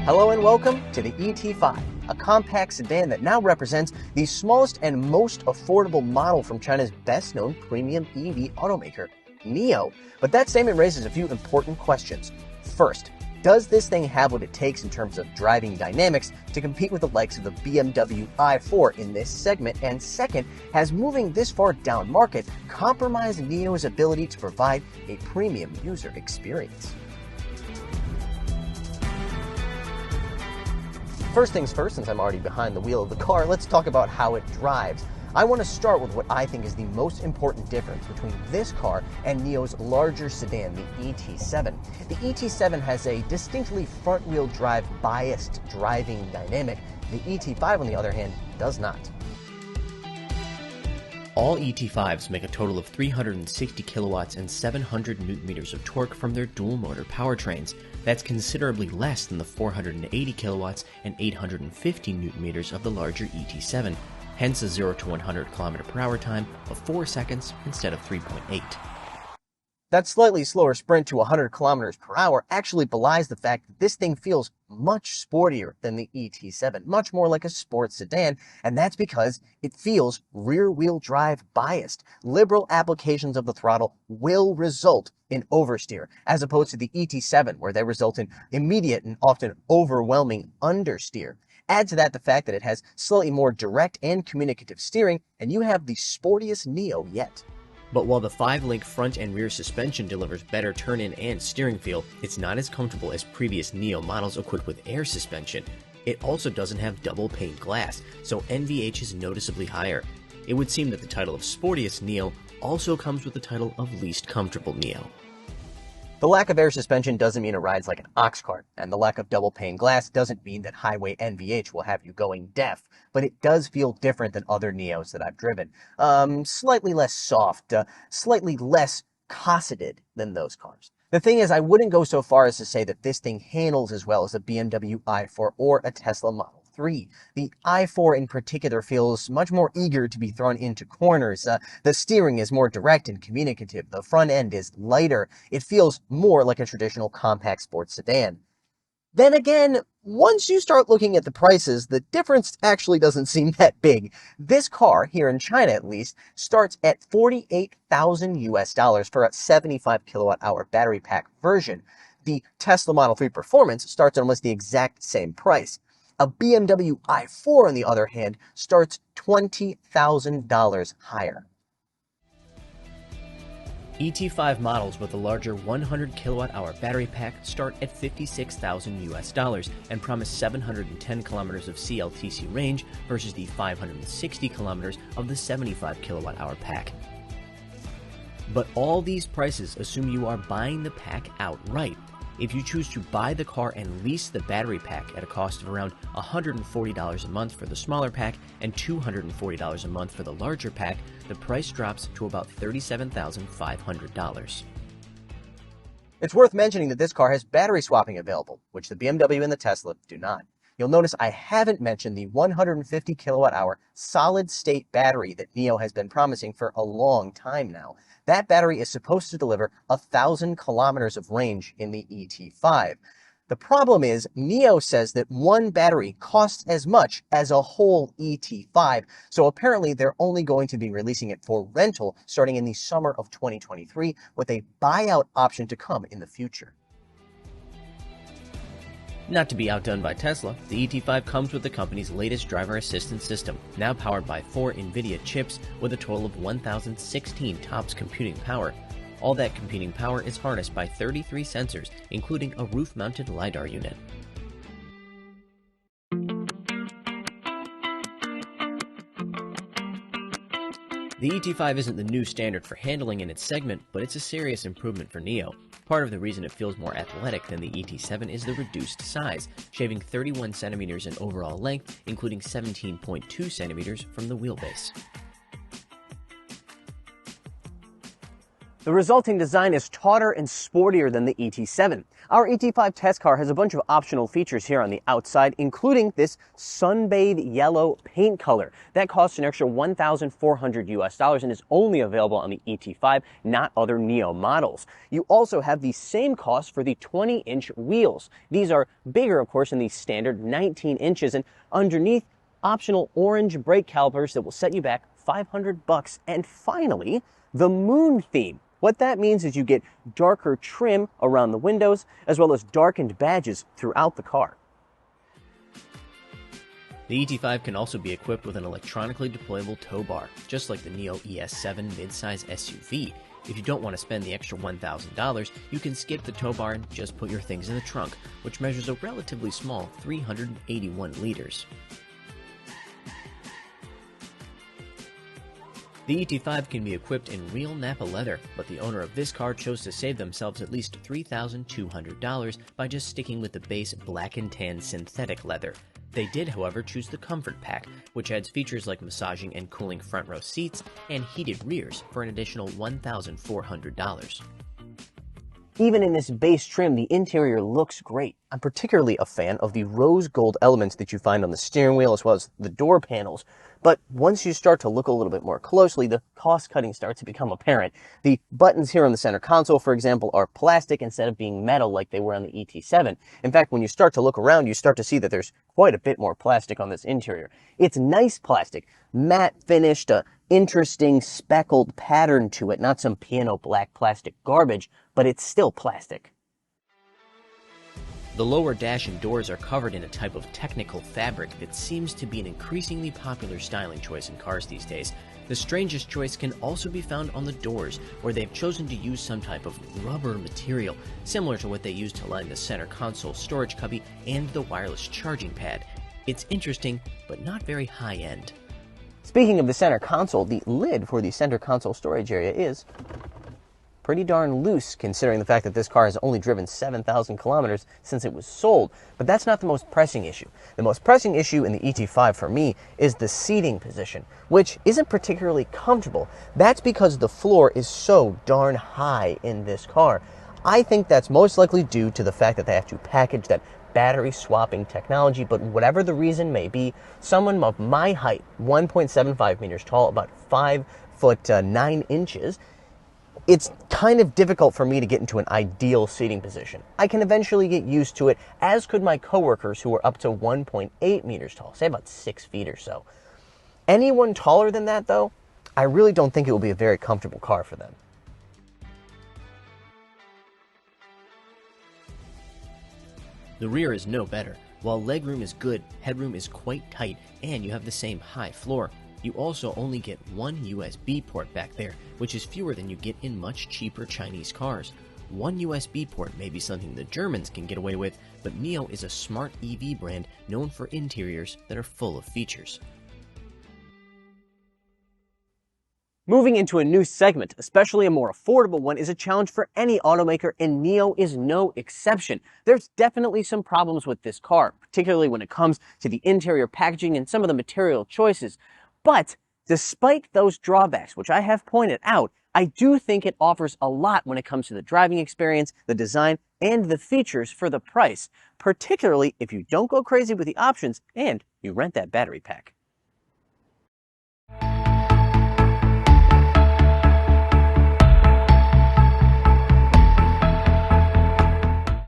Hello and welcome to the ET5, a compact sedan that now represents the smallest and most affordable model from China's best-known premium EV automaker, Nio. But that statement raises a few important questions. First, does this thing have what it takes in terms of driving dynamics to compete with the likes of the BMW i4 in this segment? And second, has moving this far down market compromised Nio's ability to provide a premium user experience? First things first, since I'm already behind the wheel of the car, let's talk about how it drives. I want to start with what I think is the most important difference between this car and Nio's larger sedan, the ET7. The ET7 has a distinctly front-wheel drive biased driving dynamic. The ET5, on the other hand, does not. All ET5s make a total of 360 kilowatts and 700 newton-meters of torque from their dual-motor powertrains. That's considerably less than the 480 kilowatts and 850 newton-meters of the larger ET7, hence a 0 to 100 km/h time of 4 seconds instead of 3.8. That slightly slower sprint to 100 km/h actually belies the fact that this thing feels much sportier than the ET7, much more like a sports sedan, and that's because it feels rear-wheel drive biased. Liberal applications of the throttle will result in oversteer, as opposed to the ET7, where they result in immediate and often overwhelming understeer. Add to that the fact that it has slightly more direct and communicative steering, and you have the sportiest Nio yet. But while the 5-link front and rear suspension delivers better turn-in and steering feel, it's not as comfortable as previous Nio models equipped with air suspension. It also doesn't have double-pane glass, so NVH is noticeably higher. It would seem that the title of sportiest Nio also comes with the title of least comfortable Nio. The lack of air suspension doesn't mean it rides like an ox cart, and the lack of double-pane glass doesn't mean that highway NVH will have you going deaf, but it does feel different than other Nios that I've driven. Slightly less soft, slightly less cosseted than those cars. The thing is, I wouldn't go so far as to say that this thing handles as well as a BMW i4 or a Tesla Model 3. The i4 in particular feels much more eager to be thrown into corners. The steering is more direct and communicative. The front end is lighter. It feels more like a traditional compact sports sedan. Then again, once you start looking at the prices, the difference actually doesn't seem that big. This car, here in China at least, starts at $48,000 for a 75 kilowatt-hour battery pack version. The Tesla Model 3 Performance starts at almost the exact same price. A BMW i4, on the other hand, starts $20,000 higher. ET5 models with a larger 100 kilowatt-hour battery pack start at $56,000 and promise 710 kilometers of CLTC range versus the 560 kilometers of the 75 kilowatt-hour pack. But all these prices assume you are buying the pack outright. If you choose to buy the car and lease the battery pack at a cost of around $140 a month for the smaller pack and $240 a month for the larger pack, the price drops to about $37,500. It's worth mentioning that this car has battery swapping available, which the BMW and the Tesla do not. You'll notice I haven't mentioned the 150 kilowatt-hour solid-state battery that Nio has been promising for a long time now. That battery is supposed to deliver 1,000 kilometers of range in the ET5. The problem is, Nio says that one battery costs as much as a whole ET5, so apparently they're only going to be releasing it for rental starting in the summer of 2023, with a buyout option to come in the future. Not to be outdone by Tesla, the ET5 comes with the company's latest driver assistance system, now powered by 4 NVIDIA chips with a total of 1,016 TOPS computing power. All that computing power is harnessed by 33 sensors, including a roof-mounted LiDAR unit. The ET5 isn't the new standard for handling in its segment, but it's a serious improvement for Nio. Part of the reason it feels more athletic than the ET7 is the reduced size, shaving 31 centimeters in overall length, including 17.2 centimeters from the wheelbase. The resulting design is tauter and sportier than the ET7. Our ET5 test car has a bunch of optional features here on the outside, including this sunbathe yellow paint color. That costs an extra $1,400 and is only available on the ET5, not other Nio models. You also have the same cost for the 20-inch wheels. These are bigger, of course, than the standard 19 inches, and underneath, optional orange brake calipers that will set you back $500. And finally, the moon theme. What that means is you get darker trim around the windows, as well as darkened badges throughout the car. The ET5 can also be equipped with an electronically deployable tow bar, just like the Nio ES7 midsize SUV. If you don't want to spend the extra $1,000, you can skip the tow bar and just put your things in the trunk, which measures a relatively small 381 liters. The ET5 can be equipped in real Nappa leather, but the owner of this car chose to save themselves at least $3,200 by just sticking with the base black and tan synthetic leather. They did, however, choose the Comfort Pack, which adds features like massaging and cooling front row seats and heated rears for an additional $1,400. Even in this base trim, the interior looks great. I'm particularly a fan of the rose gold elements that you find on the steering wheel as well as the door panels. But once you start to look a little bit more closely, the cost cutting starts to become apparent. The buttons here on the center console, for example, are plastic instead of being metal like they were on the ET7. In fact, when you start to look around, you start to see that there's quite a bit more plastic on this interior. It's nice plastic, matte finished, interesting speckled pattern to it, not some piano black plastic garbage, but it's still plastic. The lower dash and doors are covered in a type of technical fabric that seems to be an increasingly popular styling choice in cars these days. The strangest choice can also be found on the doors, where they've chosen to use some type of rubber material, similar to what they use to line the center console storage cubby and the wireless charging pad. It's interesting, but not very high-end. Speaking of the center console, the lid for the center console storage area is pretty darn loose, considering the fact that this car has only driven 7,000 kilometers since it was sold. But that's not the most pressing issue. The most pressing issue in the ET5 for me is the seating position, which isn't particularly comfortable. That's because the floor is so darn high in this car. I think that's most likely due to the fact that they have to package that battery swapping technology, but whatever the reason may be, someone of my height, 1.75 meters tall, about 5'9" it's kind of difficult for me to get into an ideal seating position. I can eventually get used to it, as could my coworkers who are up to 1.8 meters tall, say about 6 feet or so. Anyone taller than that, though, I really don't think it will be a very comfortable car for them. The rear is no better. While legroom is good, headroom is quite tight, and you have the same high floor. You also only get one USB port back there, which is fewer than you get in much cheaper Chinese cars. One USB port may be something the Germans can get away with, but Nio is a smart EV brand known for interiors that are full of features. Moving into a new segment, especially a more affordable one, is a challenge for any automaker, and Nio is no exception. There's definitely some problems with this car, particularly when it comes to the interior packaging and some of the material choices. But despite those drawbacks, which I have pointed out, I do think it offers a lot when it comes to the driving experience, the design, and the features for the price, particularly if you don't go crazy with the options and you rent that battery pack.